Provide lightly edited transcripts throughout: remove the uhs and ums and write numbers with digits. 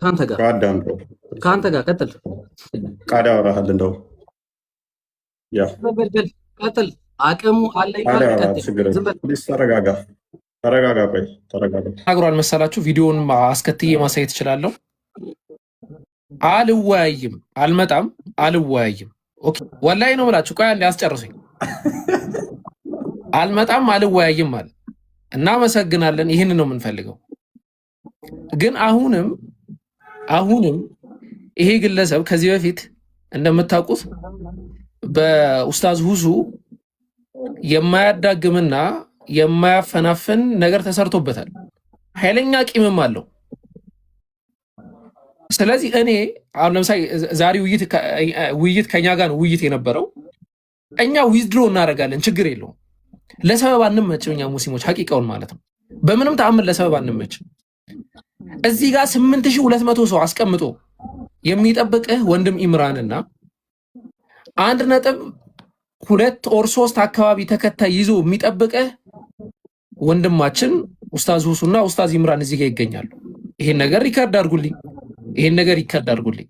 ከአንተ ጋር ከአዳምጠው ከአንተ ጋር ቀጥል። ቃዳ ያወራሃል እንደው ያ በል ቀጥል። አቅሙ አለኝ ቃዳ ካልክ ያወራሃል። ቀጥል። ችግር ዝም በል። ፕሊስ ተረጋጋ፣ ተረጋጋ፣ ቆይ ተረጋጋ። ተናግሯል መሰላችሁ? ቪዲዮውን አስከትዬ ማሳየት እችላለሁ። አልወያይም፣ አልመጣም፣ አልወያይም። ኦኬ ወላሂ ነው ብላችሁ ቆይ አንዴ አስጨርሱኝ። አልመጣም፣ አልወያይም ማለት እናመሰግናለን። ይህን ነው የምንፈልገው። ግን አሁንም ይሄ ግለሰብ ከዚህ በፊት እንደምታውቁት በኡስታዝ ሁሱ የማያዳግምና የማያፈናፍን ነገር ተሰርቶበታል። ኃይለኛ ቂምም አለው። ስለዚህ እኔ አሁን ለምሳሌ ዛሬ ውይይት ከኛ ጋር ነው ውይይት የነበረው። እኛ ዊዝድሮ እናደርጋለን፣ ችግር የለውም። ለሰበብ አንመችም። እኛ ሙስሊሞች ሐቂቃውን ማለት ነው በምንም ተአምር ለሰበብ አንመችም። እዚህ ጋር 8200 ሰው አስቀምጦ የሚጠብቅህ ወንድም ኢምራንና 1.2 ኦር 3 አካባቢ ተከታይ ይዞ የሚጠብቅህ ወንድማችን ኡስታዝ ሁሱና ኡስታዝ ኢምራን እዚህ ጋር ይገኛሉ። ይሄን ነገር ሪከርድ አድርጉልኝ።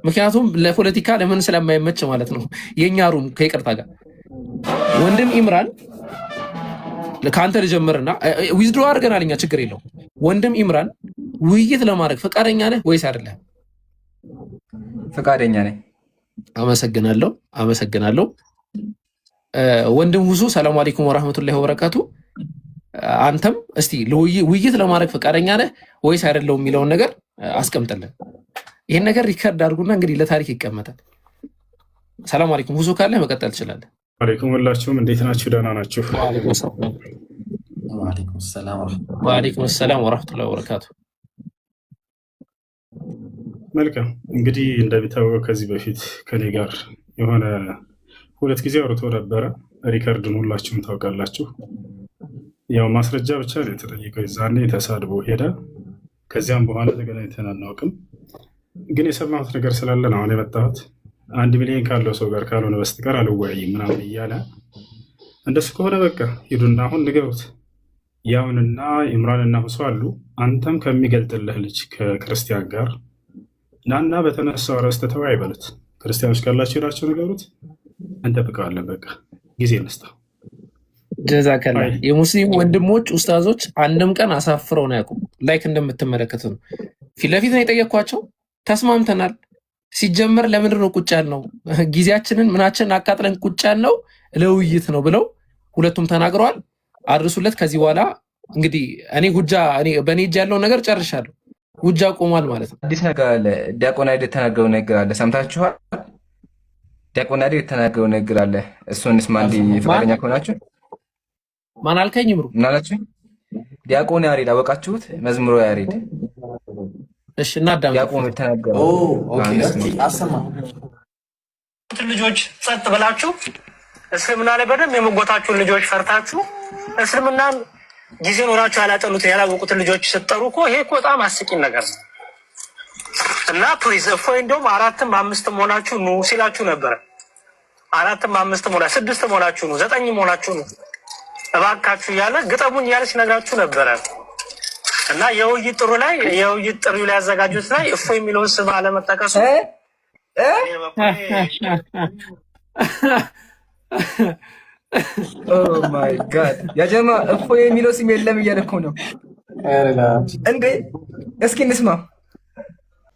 ምክንያቱም ለፖለቲካ ለምን ስለማይመች ማለት ነው። የኛ ሩም ከይቅርታ ጋር ወንድም ኢምራን ከአንተ ልጀምርና ዊዝድሮ አድርገናል እኛ ችግር የለው። ወንድም ኢምራን ውይይት ለማድረግ ፈቃደኛ ነህ ወይስ አይደለም? ፈቃደኛ ነኝ። አመሰግናለሁ። ወንድም ሁሱ ሰላም አለይኩም ወራህመቱላሂ ወበረካቱ። አንተም እስቲ ውይይት ለማድረግ ፈቃደኛ ነህ ወይስ አይደለም የሚለውን ነገር አስቀምጥልን። ይሄን ነገር ሪከርድ አድርጉና እንግዲህ ለታሪክ ይቀመጣል። ሰላም አለይኩም ሁሱ ካለ መቀጠል ትችላለህ። አለይኩም ሁላችሁም እንዴት ናችሁ? ደህና ናችሁ? ወአለይኩም ሰላም ወራህመቱላሂ ወበረካቱ። መልካም እንግዲህ እንደሚታወቀው ከዚህ በፊት ከኔ ጋር የሆነ 2 ጊዜ አውርቶ ነበረ። ሪከርድን ሁላችሁም ታውቃላችሁ። ያው ማስረጃ ብቻ ነው የተጠየቀው። ዛኔ ተሳድቦ ሄደ። ከዚያም በኋላ ተገናኝተን አናውቅም። ግን የሰማሁት ነገር ስላለ ነው አሁን የመጣሁት። 1 ሚሊዮን ካለው ሰው ጋር ካልሆነ በስተቀር አልወያይም ምናምን እያለ እንደሱ ከሆነ በቃ ሂዱና አሁን ንገሩት። ያውንና ኢምራንና ሁሱ አሉ። አንተም ከሚገልጥልህ ልጅ ከክርስቲያን ጋር ናና በተነሳው ርዕስ ተወያይ በሉት። ክርስቲያኖች ካላችሁ ሄዳችሁ ንገሩት። እንጠብቀዋለን። በቃ ጊዜ እንስጠው። ጀዛከላ። የሙስሊም ወንድሞች ኡስታዞች አንድም ቀን አሳፍረውን አያውቁም። ላይክ እንደምትመለከቱ ነው። ፊት ለፊት ነው የጠየኳቸው። ተስማምተናል። ሲጀመር ለምንድን ነው ቁጭ ያልነው? ጊዜያችንን ምናችንን አቃጥለን ቁጭ ያልነው ለውይይት ነው ብለው ሁለቱም ተናግረዋል። አድርሱለት። ከዚህ በኋላ እንግዲህ በእኔ እጅ ያለውን ነገር ጨርሻለሁ። ውጃ ቆሟል ማለት ነው። አዲስ ነገር አለ። ዲያቆን አይደል የተናገረው ነገር አለ። ሰምታችኋል? ዲያቆን አይደል የተናገረው ነገር አለ። እሱንስ ማን ፈቃደኛ ከሆናችሁ ማን አልከኝ? ምሩ ምን አላችሁ? ዲያቆን ያሬድ አወቃችሁት? መዝሙሮ ያሬድ። እሺ እናዳም። ዲያቆን የተናገረው ልጆች ጸጥ ብላችሁ እስልምና ላይ በደንብ የመጎታችሁን ልጆች ፈርታችሁ እስልምናን ጊዜ ኖራችሁ ያላጠኑትን ያላወቁትን ልጆች ስትጠሩ እኮ ይሄ እኮ በጣም አስቂኝ ነገር ነው። እና ፕሊዝ እፎይ እንደውም 4ም 5ም ሆናችሁ ኑ ሲላችሁ ነበረ። 4ም 5ም ሆና 6ም ሆናችሁ ኑ 9ም ሆናችሁ ኑ እባካችሁ እያለ ግጠሙኝ እያለ ሲነግራችሁ ነበረ። እና የውይይት ጥሪው ላይ ያዘጋጁት ላይ እፎይ የሚለውን ስም አለመጠቀሱ ማይ ጋድ ያጀማ እፎይ የሚለው ስም የለም እያለ እኮ ነው እንዴ? እስኪ እንስማ።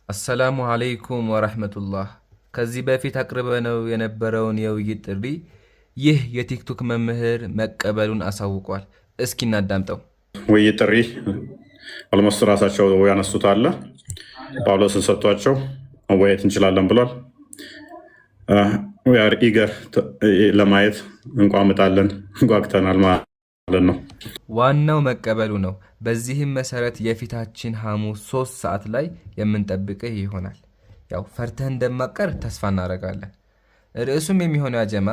አሰላሙ አለይኩም ወረሕመቱላህ። ከዚህ በፊት አቅርበነው የነበረውን የውይይት ጥሪ ይህ የቲክቶክ መምህር መቀበሉን አሳውቋል። እስኪ እናዳምጠው። ውይይት ጥሪ አልሞስት ራሳቸው ያነሱት አለ። ጳውሎስን ሰጥቷቸው መወያየት እንችላለን ብሏል። ኢገር ለማየት እንቋምጣለን፣ ጓግተናል ማለት ነው። ዋናው መቀበሉ ነው። በዚህም መሰረት የፊታችን ሐሙስ 3 ሰዓት ላይ የምንጠብቅህ ይሆናል። ያው ፈርተህ እንደማቀር ተስፋ እናደርጋለን። ርዕሱም የሚሆነው ያጀማ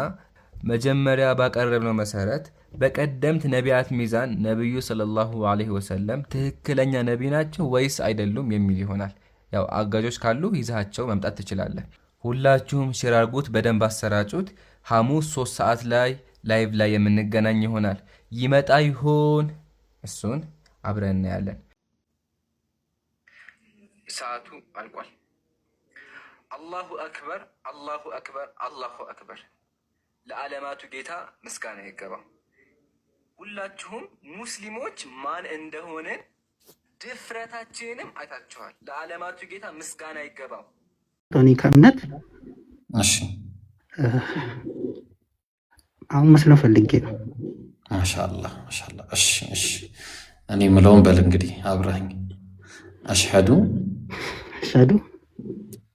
መጀመሪያ ባቀረብነው መሰረት በቀደምት ነቢያት ሚዛን ነብዩ ሰለላሁ ዐለይሂ ወሰለም ትክክለኛ ነቢ ናቸው ወይስ አይደሉም የሚል ይሆናል። ያው አጋጆች ካሉ ይዛቸው መምጣት ትችላለህ። ሁላችሁም ሼር አድርጉት፣ በደንብ አሰራጩት። ሐሙስ 3 ሰዓት ላይ ላይቭ ላይ የምንገናኝ ይሆናል። ይመጣ ይሆን? እሱን አብረን እናያለን። ሰዓቱ አልቋል። አላሁ አክበር፣ አላሁ አክበር፣ አላሁ አክበር። ለዓለማቱ ጌታ ምስጋና ይገባው። ሁላችሁም ሙስሊሞች ማን እንደሆነ ድፍረታችንንም አይታችኋል። ለዓለማቱ ጌታ ምስጋና ይገባው። ቶኒ ከእምነት እሺ አሁን መስለው ፈልጌ ነው። ማሻአላህ ማሻአላህ። እሺ እሺ እኔ ምለውን በል እንግዲህ አብረኝ። አሽሀዱ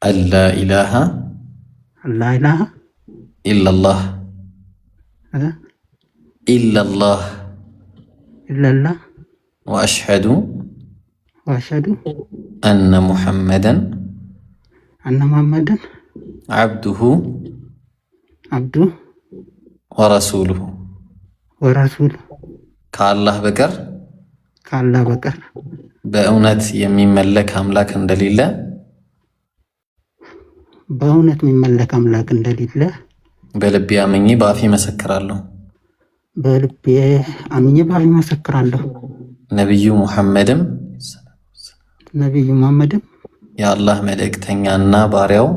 አላ ኢላሃ ኢላላህ ወአሽሀዱ አነ ሙሐመደን ዓብዱሁ ወረሱሉሁ ከአላህ በቀር በእውነት የሚመለክ አምላክ እንደሌለ በልቤ አምኜ በአፌ መሰክራለሁ። ነቢዩ ሙሐመድም የአላህ መልእክተኛና ባሪያው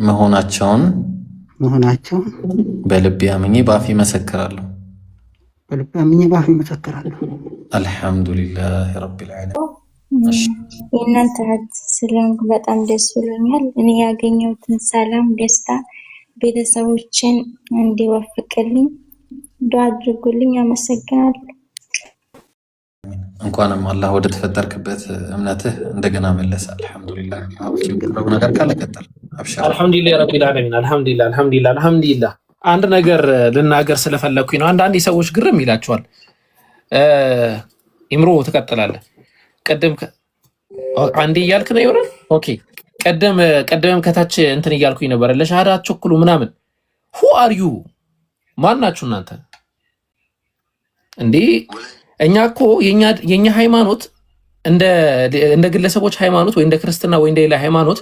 መሆናቸውን በልቤ አምኜ በአፌ መሰክራለሁ። አልሐምዱሊላህ ረቢል ዓለሚን። የእናንተ እህት ስለሆንኩ በጣም ደስ ብሎኛል። እኔ ያገኘሁትን ሰላም፣ ደስታ ቤተሰቦችን እንዲወፍቅልኝ ዱዓ አድርጉልኝ። አመሰግናለሁ። እንኳንም አላህ ወደ ተፈጠርክበት እምነትህ እንደገና መለሰ። አልሐምዱሊላህ። አብሽር ነገር ካለ ቀጥል። አብሽር። አልሐምዱሊላህ ረቢል ዓለሚን። አልሐምዱሊላህ። አንድ ነገር ልናገር ስለፈለኩኝ ነው። አንዳንድ ሰዎች ግርም ይላቸዋል። ኢምሮ ትቀጥላለህ። ቀደም አንዴ እያልክ ነው ይሆናል። ኦኬ ቀደም ከታች እንትን እያልኩኝ ነበር። ለሻሃዳ አትቸኩሉ ምናምን። ሁ አር ዩ ማን ናችሁ እናንተ እንዴ? እኛ እኮ የኛ ሃይማኖት እንደ ግለሰቦች ሃይማኖት ወይ እንደ ክርስትና ወይ እንደ ሌላ ሃይማኖት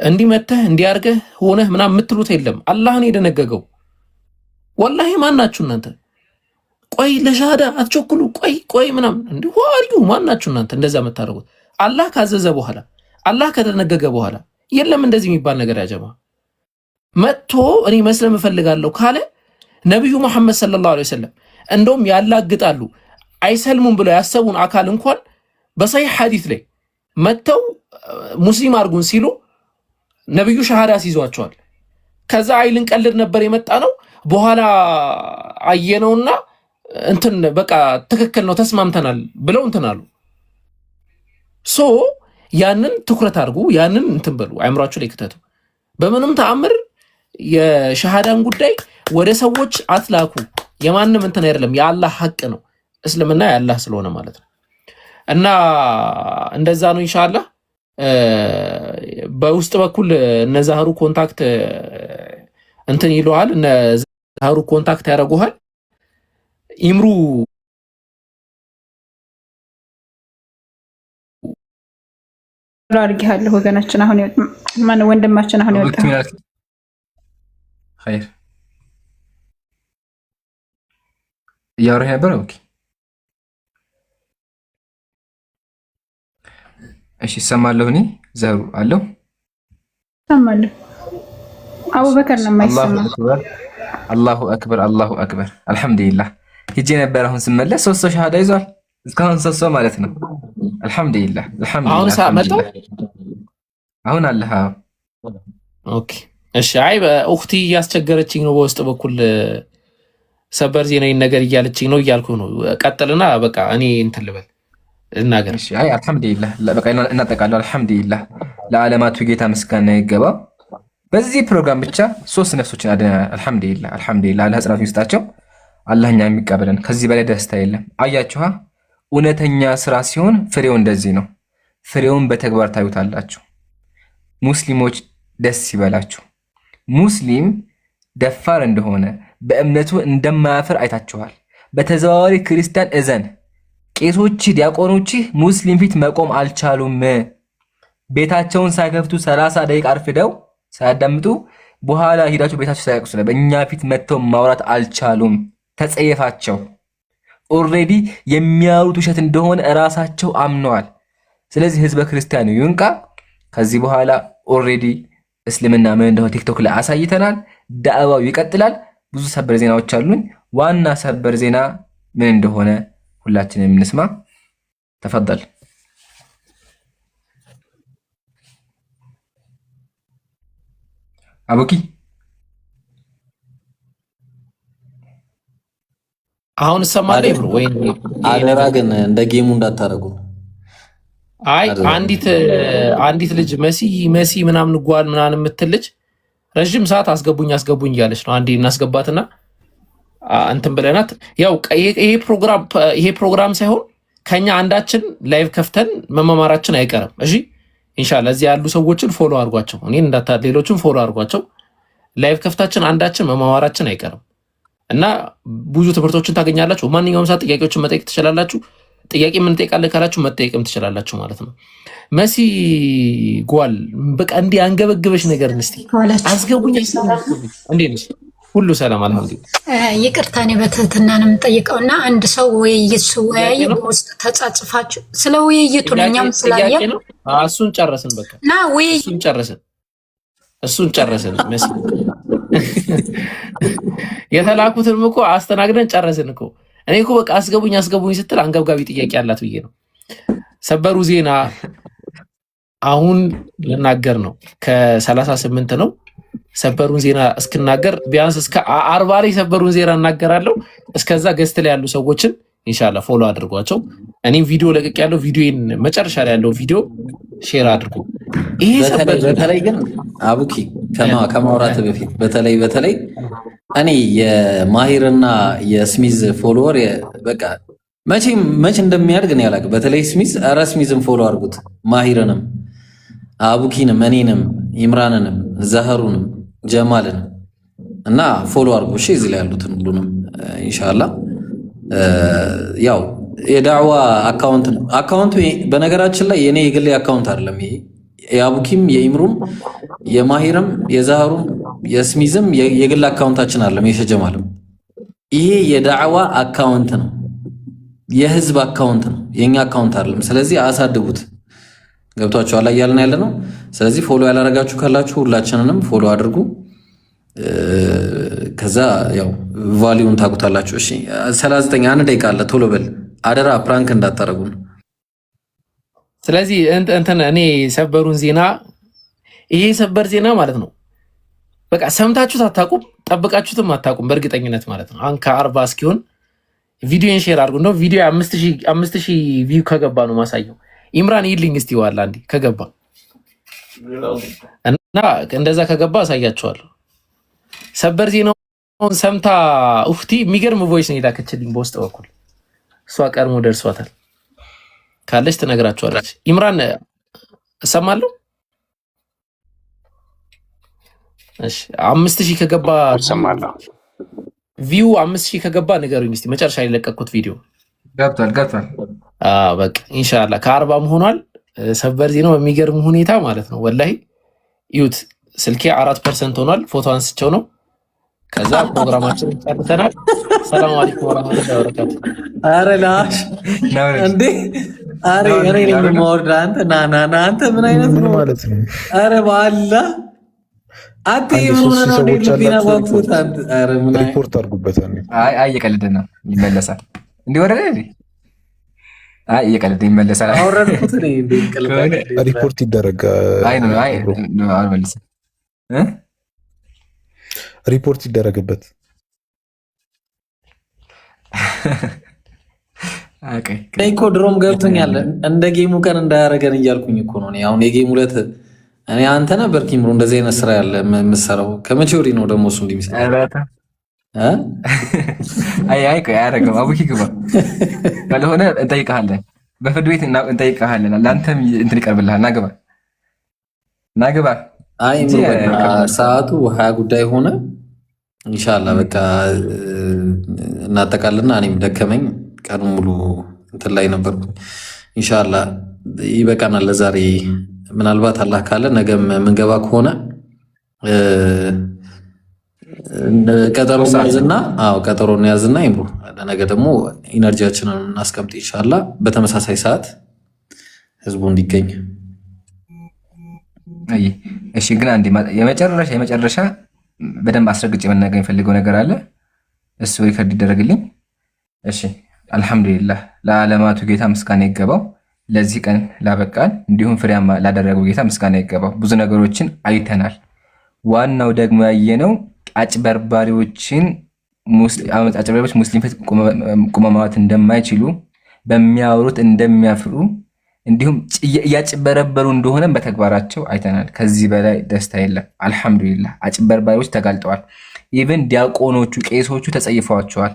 እንዲመተህ እንዲያርገህ ሆነህ ምናምን የምትሉት የለም። አላህን የደነገገው ወላሂ። ማን ናችሁ እናንተ? ቆይ ለሻሃዳ አትቸኩሉ ቆይ ምናምን እንዴ? ሁ አር ዩ ማን ናችሁ እናንተ እንደዛ የምታደርጉት? አላህ ካዘዘ በኋላ አላህ ከተነገገ በኋላ የለም እንደዚህ የሚባል ነገር ያጀማ። መጥቶ እኔ መስለም እፈልጋለሁ ካለ ነቢዩ መሐመድ ሰለላሁ ዐለይሂ ወሰለም እንደውም ያላግጣሉ አይሰልሙም ብለው ያሰቡን አካል እንኳን በሰሒህ ሐዲስ ላይ መጥተው ሙስሊም አድርጉን ሲሉ ነቢዩ ሻሃዳ ሲይዟቸዋል። ከዛ አይልን ቀልድ ነበር የመጣ ነው በኋላ አየነውና እንትን በቃ ትክክል ነው ተስማምተናል ብለው እንትን አሉ። ሶ ያንን ትኩረት አድርጉ፣ ያንን እንትን በሉ፣ አእምሯችሁ ላይ ክተቱ። በምንም ተአምር የሻሃዳን ጉዳይ ወደ ሰዎች አትላኩ። የማንም እንትን አይደለም፣ የአላህ ሐቅ ነው። እስልምና የአላህ ስለሆነ ማለት ነው። እና እንደዛ ነው ኢንሻአላህ። በውስጥ በኩል እነ ዛህሩ ኮንታክት እንትን ይለዋል፣ እነ ዛህሩ ኮንታክት ያደርጉሃል። ኢምሩ አድርጌሃለሁ። ወገናችን አሁን ማን ወንድማችን አሁን ይወጣ ኸይር እያወራህ ነበር። ኦኬ እሺ፣ እሰማለሁ። እኔ ዘሩ አለው እሰማለሁ። አቡበከር ነው የማይሰማ። አላሁ አክበር አላሁ አክበር። አልሐምዱሊላህ። ሂጄ ነበር አሁን ስመለስ 3 ሰው ሻሃዳ ይዟል። እስካሁን 3 ሰው ማለት ነው። አልሐምዱሊላህ አሁን መጣው አሁን አለህ። ኦኬ እሺ። አይ በኡክቲ እያስቸገረችኝ ነው በውስጥ በኩል ሰበር ዜና ነገር እያለችኝ ነው እያልኩ ነው። ቀጥልና በቃ እኔ እንትን ልበል እናገር። እሺ አይ አልሐምዱሊላህ በቃ እናጠቃለን። አልሐምዱሊላህ ለዓለማቱ ጌታ ምስጋና ይገባ። በዚህ ፕሮግራም ብቻ 3 ነፍሶችን አድነናል። አልሐምዱሊላህ አልሐምዱሊላህ። አላህ ጽናት ይስጣቸው። አላህ እኛን የሚቀበለን ከዚህ በላይ ደስታ የለም። አያችኋ፣ እውነተኛ ስራ ሲሆን ፍሬው እንደዚህ ነው። ፍሬውን በተግባር ታዩታላችሁ። ሙስሊሞች ደስ ይበላችሁ። ሙስሊም ደፋር እንደሆነ በእምነቱ እንደማያፍር አይታችኋል። በተዘዋዋሪ ክርስቲያን እዘን። ቄሶች፣ ዲያቆኖች ሙስሊም ፊት መቆም አልቻሉም። ቤታቸውን ሳይከፍቱ 30 ደቂቃ አርፍደው ሳያዳምጡ በኋላ ሂዳቸው ቤታቸው ሳያቅሱ በእኛ ፊት መጥተው ማውራት አልቻሉም። ተጸየፋቸው። ኦልሬዲ የሚያወሩት ውሸት እንደሆነ እራሳቸው አምነዋል። ስለዚህ ህዝበ ክርስቲያኑ ይንቃ። ከዚህ በኋላ ኦልሬዲ እስልምና ምን እንደሆነ ቲክቶክ ላይ አሳይተናል። ዳዕዋው ይቀጥላል። ብዙ ሰበር ዜናዎች አሉን። ዋና ሰበር ዜና ምን እንደሆነ ሁላችንም እንስማ። ተፈضل አቡኪ። አሁን ሰማለኝ ብሮ ወይ አደራ ግን እንደ ጌሙ እንዳታረጉ። አይ አንዲት ልጅ መሲ ምናምን ጓል ምናምን የምትል ልጅ ረጅም ሰዓት አስገቡኝ እያለች ነው። አንዴ እናስገባትና እንትን ብለናት። ያው ይሄ ፕሮግራም ሳይሆን ከኛ አንዳችን ላይቭ ከፍተን መማማራችን አይቀርም። እሺ ኢንሻአላህ እዚህ ያሉ ሰዎችን ፎሎ አድርጓቸው፣ እኔን እንዳታ ሌሎችን ፎሎ አድርጓቸው። ላይቭ ከፍታችን አንዳችን መማማራችን አይቀርም እና ብዙ ትምህርቶችን ታገኛላችሁ። ማንኛውም ሰዓት ጥያቄዎችን መጠየቅ ትችላላችሁ። ጥያቄ ምን ጠይቃለህ ካላችሁ መጠየቅም ትችላላችሁ ማለት ነው። መሲ ጓል በቃ እንዲህ አንገበግበሽ ነገር እስቲ አስገቡኝ። እንዴ ነሽ? ሁሉ ሰላም አልሐምዱሊላህ። ይቅርታ እኔ በትህትና ነው የምጠይቀውና አንድ ሰው ውይይት ሲወያይ በውስጥ ተጻጽፋችሁ ስለ ውይይቱ ለኛም ስላየ እሱን ጨረስን። በቃ ና ውይይት እሱን ጨረስን። መሲ የተላኩትንም እኮ አስተናግደን ጨረስን እኮ። እኔ እኮ በቃ አስገቡኝ ስትል አንገብጋቢ ጥያቄ አላት ብዬ ነው። ሰበሩ ዜና አሁን ልናገር ነው። ከ38 ነው ሰበሩን ዜና እስክናገር ቢያንስ እስከ 40 ላይ ሰበሩን ዜና እናገራለሁ። እስከዛ ገስት ላይ ያሉ ሰዎችን ኢንሻአላህ ፎሎ አድርጓቸው። እኔም ቪዲዮ ለቅቅ ያለው ቪዲዮን መጨረሻ ላይ ያለው ቪዲዮ ሼር አድርጉ። ይሄ በተለይ ግን አቡኪ ከማውራት በፊት በተለይ እኔ የማሂርና የስሚዝ ፎሎወር በቃ መቼ እንደሚያድግ ነው ያላቀ። በተለይ ስሚዝ ስሚዝን ፎሎ አድርጉት፣ ማሂርንም፣ አቡኪንም፣ እኔንም፣ ኢምራንንም፣ ዘህሩንም፣ ጀማልንም እና ፎሎ አድርጉ። እሺ እዚህ ላይ ያሉትን ሁሉንም ኢንሻአላህ። ያው የዳዕዋ አካውንት ነው። አካውንቱ በነገራችን ላይ የኔ የግሌ አካውንት አይደለም። ይሄ የአቡኪም የኢምሩም የማሂርም የዛህሩም የስሚዝም የግል አካውንታችን አይደለም። የሸጀማልም ይሄ የዳዕዋ አካውንት ነው፣ የህዝብ አካውንት ነው፣ የኛ አካውንት አይደለም። ስለዚህ አሳድጉት። ገብቷችኋል እያልን ያለ ነው። ስለዚህ ፎሎ ያላረጋችሁ ካላችሁ ሁላችንንም ፎሎ አድርጉ። ከዛ ያው ቫሊዩን ታውቁታላችሁ። እሺ 39 አንድ ደቂቃ አለ፣ ቶሎ በል አደራ፣ ፕራንክ እንዳታረጉን። ስለዚህ እንትን እኔ ሰበሩን ዜና ይሄ ሰበር ዜና ማለት ነው በቃ ሰምታችሁት አታውቁም፣ ጠብቃችሁትም አታውቁም በእርግጠኝነት ማለት ነው። አሁን ከ40 እስኪሆን ቪዲዮን ሼር አድርጉ። ነው ቪዲዮ 5000 ቪው ከገባ ነው ማሳየው። ኢምራን ይልኝ እስቲ ዋላ እንዲ ከገባ እና እንደዛ ከገባ አሳያችኋለሁ። ሰበር ዜናውን ሰምታ ኡፍቲ የሚገርም ቮይስ ነው የላከችልኝ በውስጥ በኩል። እሷ ቀድሞ ደርሷታል ካለች ትነግራችኋለች። ኢምራን እሰማለሁ። እሺ 5000 ከገባ እሰማለሁ። ቪው 5000 ከገባ ንገሩኝ እስቲ። መጨረሻ ላይ ለቀቅኩት ቪዲዮ ገብቷል። በቃ ኢንሻአላህ ከ40 ሆኗል። ሰበር ዜናው በሚገርም ሁኔታ ማለት ነው ወላሂ ይዩት። ስልኬ 4% ሆኗል። ፎቶ አንስቸው ነው። ከዛ ፕሮግራማችን ጨርሰናል። ሰላም አለይኩም ወራህመቱላሂ ወበረካቱ። አረ ላሽ እንዴ! አረ እኔ ነኝ የማወርድ አንተ ና አንተ ምን አይነት ነው ማለት ነው? አረ ባላ አቲ ምን ነው ዲና ባኩት አንተ። አረ ምን ሪፖርት አድርጉበት። አይ እየቀለደ ነው፣ ይመለሳል። እንዴ ወረደ እንዴ? አይ እየቀለደ ይመለሳል። አወረድኩት እኔ እንዴ ቀለደ። ሪፖርት ይደረጋ። አይ ነው አልመለሰም። ሪፖርት ይደረግበት። እኔ እኮ ድሮም ገብቶኛል እንደ ጌሙ ቀን እንዳያረገን እያልኩኝ እኮ ነው። አሁን የጌሙ ዕለት እኔ አንተ ነበር ኪምሮ እንደዚህ አይነት ስራ ያለ የምትሰራው ከመቼ ወዲህ ነው ደግሞ እሱ እንዲመስል? አይ አያረገም። አቡኪ ግባ ካልሆነ እንጠይቅሃለን፣ በፍርድ ቤት እንጠይቅሃለን። ለአንተም እንትን ይቀርብልሃል። ናግባ። አይ ሰዓቱ 20 ጉዳይ ሆነ። ኢንሻአላህ በቃ እናጠቃልና እኔም ደከመኝ፣ ቀኑ ሙሉ እንትን ላይ ነበርኩ። ኢንሻአላህ ይበቃናል ለዛሬ። ምናልባት አላህ ካለ ነገም የምንገባ ከሆነ ቀጠሮ ያዝና ቀጠሮ ያዝና ይምሩ ለነገ ደግሞ ኢነርጂያችንን እናስቀምጥ ኢንሻአላህ በተመሳሳይ ሰዓት ህዝቡ እንዲገኝ። እሺ ግን አንዴ የመጨረሻ በደንብ አስረግጬ መናገር የሚፈልገው ነገር አለ። እሱ ሪከርድ ይደረግልኝ። እሺ አልሐምዱሊላህ ለዓለማቱ ጌታ ምስጋና ይገባው። ለዚህ ቀን ላበቃን እንዲሁም ፍሬያማ ላደረገው ጌታ ምስጋና ይገባው። ብዙ ነገሮችን አይተናል። ዋናው ደግሞ ያየነው አጭበርባሪዎች ሙስሊም ፊት ቆመው ማውራት እንደማይችሉ በሚያወሩት እንደሚያፍሩ እንዲሁም እያጭበረበሩ እንደሆነ በተግባራቸው አይተናል። ከዚህ በላይ ደስታ የለም። አልሐምዱሊላህ አጭበርባሪዎች ተጋልጠዋል። ኢቭን ዲያቆኖቹ ቄሶቹ ተጸይፈዋቸዋል።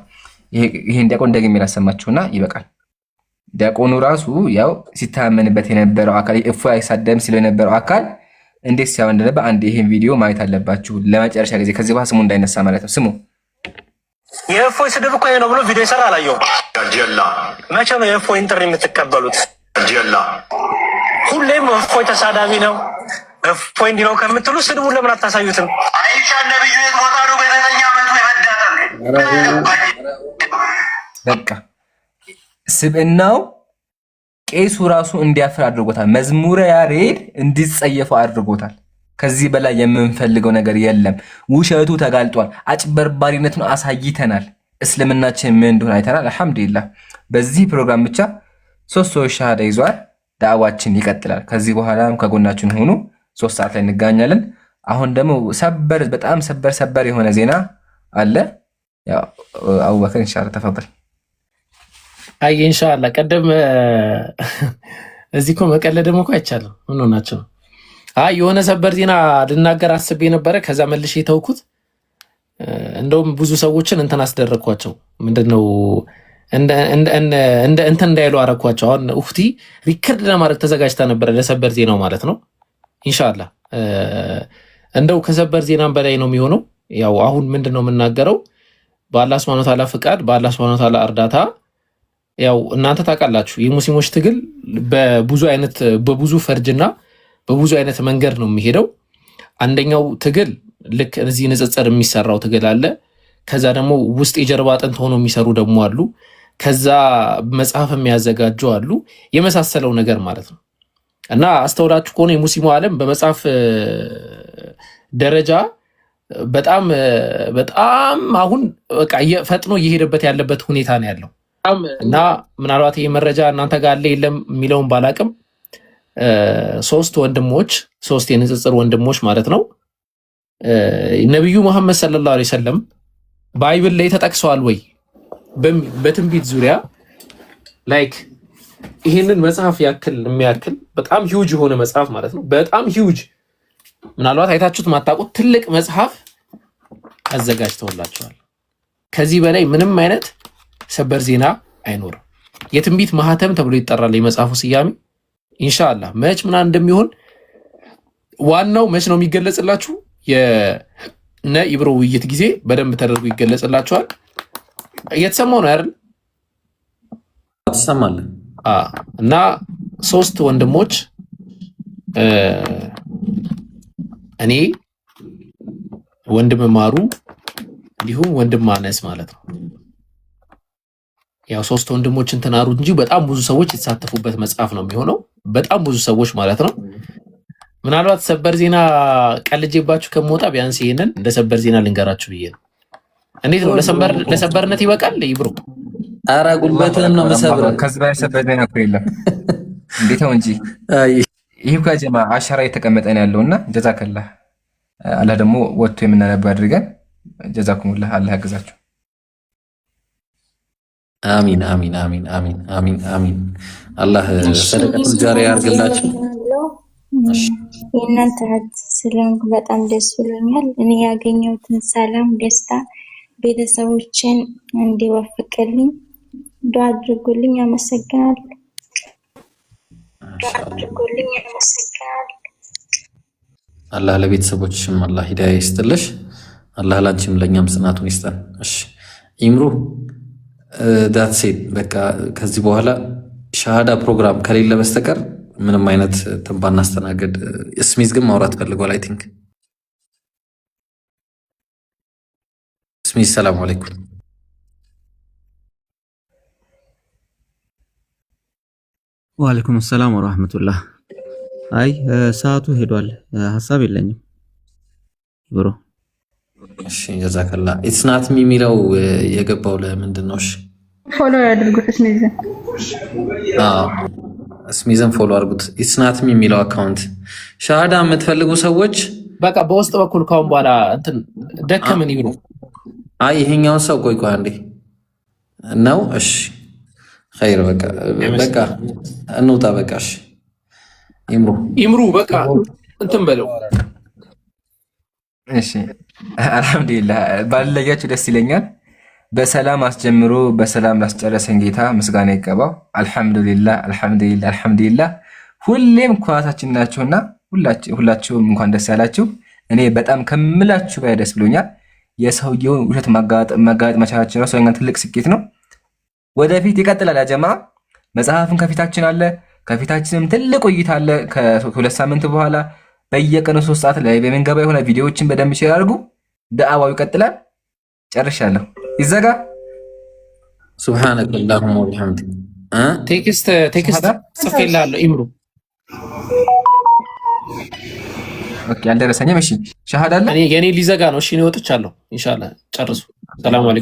ይሄን ዲያቆን ደግሜ ላሰማችሁና ይበቃል። ዲያቆኑ ራሱ ያው ሲታመንበት የነበረው አካል እፎይ አይሳደም ሲለው የነበረው አካል እንዴት ሲያው እንደነበረ አንድ ይሄን ቪዲዮ ማየት አለባችሁ ለመጨረሻ ጊዜ። ከዚህ በኋላ ስሙ እንዳይነሳ ማለት ነው። ስሙ የእፎይ ስድብ እኮ ነው ብሎ ቪዲዮ ይሰራ አላየሁም። መቼ ነው የእፎይን ጥሪ የምትቀበሉት? ሁሌም እፎይ ተሳዳቢ ነው እፎይ እንዲህ ነው ከምትሉ ስድቡን ለምን አታሳዩትም? አይቻ ነብዩ የሞታ ነው በዘጠኝ ዓመቱ ይበዳታል። በቃ ስብዕናው ቄሱ ራሱ እንዲያፍር አድርጎታል። መዝሙረ ያሬድ እንዲጸየፈው አድርጎታል። ከዚህ በላይ የምንፈልገው ነገር የለም። ውሸቱ ተጋልጧል። አጭበርባሪነቱን አሳይተናል። እስልምናችን ምን እንደሆነ አይተናል። አልሐምዱሊላህ በዚህ ፕሮግራም ብቻ 3 ሰዎች ሻሃዳ ይዟል። ዳዕዋችን ይቀጥላል። ከዚህ በኋላም ከጎናችን ሆኑ። 3 ሰዓት ላይ እንገናኛለን። አሁን ደግሞ በጣም ሰበር የሆነ ዜና አለ። ያው አቡበከር ኢንሻአላህ ተፈضل። አይ ኢንሻአላህ ቀደም እዚህ እኮ መቀለድም እኮ አይቻልም። ምን ሆናችሁ? አይ የሆነ ሰበር ዜና ልናገር አስቤ ነበረ። ከዛ መልሼ ተውኩት። እንደውም ብዙ ሰዎችን እንትን አስደረኳቸው። ምንድነው እንደ እንትን እንዳይሉ አረኳቸው። አሁን ኡፍቲ ሪከርድ ለማድረግ ተዘጋጅታ ነበረ ለሰበር ዜናው ማለት ነው። ኢንሻአላህ እንደው ከሰበር ዜናም በላይ ነው የሚሆነው። ያው አሁን ምንድነው የምናገረው በአላህ Subhanahu Wa Ta'ala ፍቃድ በአላህ Subhanahu Wa Ta'ala እርዳታ ያው እናንተ ታውቃላችሁ የሙስሊሞች ትግል በብዙ ፈርጅና በብዙ አይነት መንገድ ነው የሚሄደው። አንደኛው ትግል ልክ እዚህ ንጽጽር የሚሰራው ትግል አለ። ከዛ ደግሞ ውስጥ የጀርባ አጥንት ሆኖ የሚሰሩ ደግሞ አሉ። ከዛ መጽሐፍ የሚያዘጋጁ አሉ። የመሳሰለው ነገር ማለት ነው። እና አስተውላችሁ ከሆነ የሙስሊሙ ዓለም በመጽሐፍ ደረጃ በጣም አሁን በቃ ፈጥኖ እየሄደበት ያለበት ሁኔታ ነው ያለው። እና ምናልባት ይሄ መረጃ እናንተ ጋር አለ የለም የሚለውን ባላቅም 3 የንጽጽር ወንድሞች ማለት ነው ነብዩ መሐመድ ሰለላሁ ዐለይሂ ወሰለም ባይብል ላይ ተጠቅሰዋል ወይ በትንቢት ዙሪያ ላይክ ይሄንን መጽሐፍ የሚያክል በጣም ሂውጅ የሆነ መጽሐፍ ማለት ነው። በጣም ሂውጅ ምናልባት አይታችሁት ማታውቁት ትልቅ መጽሐፍ አዘጋጅተውላቸዋል። ከዚህ በላይ ምንም አይነት ሰበር ዜና አይኖርም። የትንቢት ማህተም ተብሎ ይጠራል የመጽሐፉ ስያሜ። ኢንሻአላህ መች ምናምን እንደሚሆን ዋናው መች ነው የሚገለጽላችሁ ኢብሮ ውይይት ጊዜ በደንብ ተደርጎ ይገለጽላችኋል። እየተሰማው ነው አይደል? ተሰማለን። እና 3 ወንድሞች እኔ ወንድም ማሩ እንዲሁም ወንድም ማነስ ማለት ነው። ያው 3 ወንድሞች እንተናሩ እንጂ በጣም ብዙ ሰዎች የተሳተፉበት መጽሐፍ ነው የሚሆነው። በጣም ብዙ ሰዎች ማለት ነው። ምናልባት ሰበር ዜና ቀልጄባችሁ ከመውጣ ቢያንስ ይሄንን እንደ ሰበር ዜና ልንገራችሁ ብዬ ነው። እንዴት ነው ለሰበርነት ይበቃል ይብሩ? ኧረ ጉልበትህን ነው መሰብር። ከዚህ በላይ ሰበር ዜና እኮ የለም። እንዴት ነው እንጂ ይህ ከጀማ አሻራ የተቀመጠ ነው ያለውና ጀዛከላህ። አላህ ደግሞ ወጥቶ የምናነብ አድርገን ጀዛኩሙላህ። አላህ ያግዛችሁ። አሚን አሚን አሚን አሚን አሚን አሚን። አላህ ሰደቀቱል ጃሪያ ያርግላችሁ። የእናንተ እህት ስለሆንኩ በጣም ደስ ብሎኛል። እኔ ያገኘሁትን ሰላም፣ ደስታ ቤተሰቦችን እንዲወፍቅልኝ ዱዓ አድርጉልኝ። አመሰግናለሁ። አላህ ለቤተሰቦችሽም አላህ ሂዳያ ይስጥልሽ። አላህ ላንቺም ለኛም ጽናቱን ይስጠን። እሺ ኢምሩ ዳት ሴት በቃ ከዚህ በኋላ ሻሃዳ ፕሮግራም ከሌለ በስተቀር ምንም አይነት ትንባና አስተናገድ። ስሚዝ ግን ማውራት ፈልጓል አይ ቲንክ ስሚዝ ሰላም አለይኩም። ወአለይኩም ሰላም ወራህመቱላህ። አይ ሰዓቱ ሄዷል። ሀሳብ የለኝም ብሮ። እሺ ጀዛከላ። ኢትስ ናት ሚ የሚለው የገባው ለምንድን ነው? እሺ ፎሎ ያድርጉት ስሚዝን። አዎ ስሚዝን ፎሎ አድርጉት። ኢትስ ናት ሚ የሚለው አካውንት ሻሃዳ የምትፈልጉ ሰዎች በቃ በውስጥ በኩል ካሁን በኋላ እንትን ደከመን ይብሩ። አይ ይሄኛው ሰው ቆይ አንዴ ነው። እሺ ኸይር በቃ እንውጣ። በቃ እሺ ይምሩ በቃ እንትን በለው። እሺ አልሐምዱሊላህ ባለያችሁ ደስ ይለኛል። በሰላም አስጀምሮ በሰላም ላስጨረሰን ጌታ ምስጋና ይገባው። አልሐምዱሊላህ ሁሌም ኩራታችን ናቸውና ሁላችሁም እንኳን ደስ ያላችሁ። እኔ በጣም ከምላችሁ በላይ ደስ ብሎኛል። የሰውየውን ውሸት ማጋለጥ መቻላችን ነው ሰውየውን ትልቅ ስኬት ነው። ወደፊት ይቀጥላል። ያጀማ መጽሐፍን ከፊታችን አለ። ከፊታችንም ትልቅ ውይይት አለ። ከሁለት ሳምንት በኋላ በየቀኑ 3 ሰዓት ላይ በመንገባ የሆነ ቪዲዮዎችን በደንብ ሼር አድርጉ። ዳዕዋው ይቀጥላል። ጨርሻለሁ። ይዘጋ። ሱብሃነከ አላሁመ ወቢሐምዲክ። ቴክስት ጽፌልሃለሁ ኢምሩ። ኦኬ አልደረሰኝም። እሺ ሻሃዳ አለ። እኔ የኔ ሊዘጋ ነው። እሺ እኔ ወጥቻለሁ። ኢንሻአላህ ጨርሱ። ሰላም አለይኩም።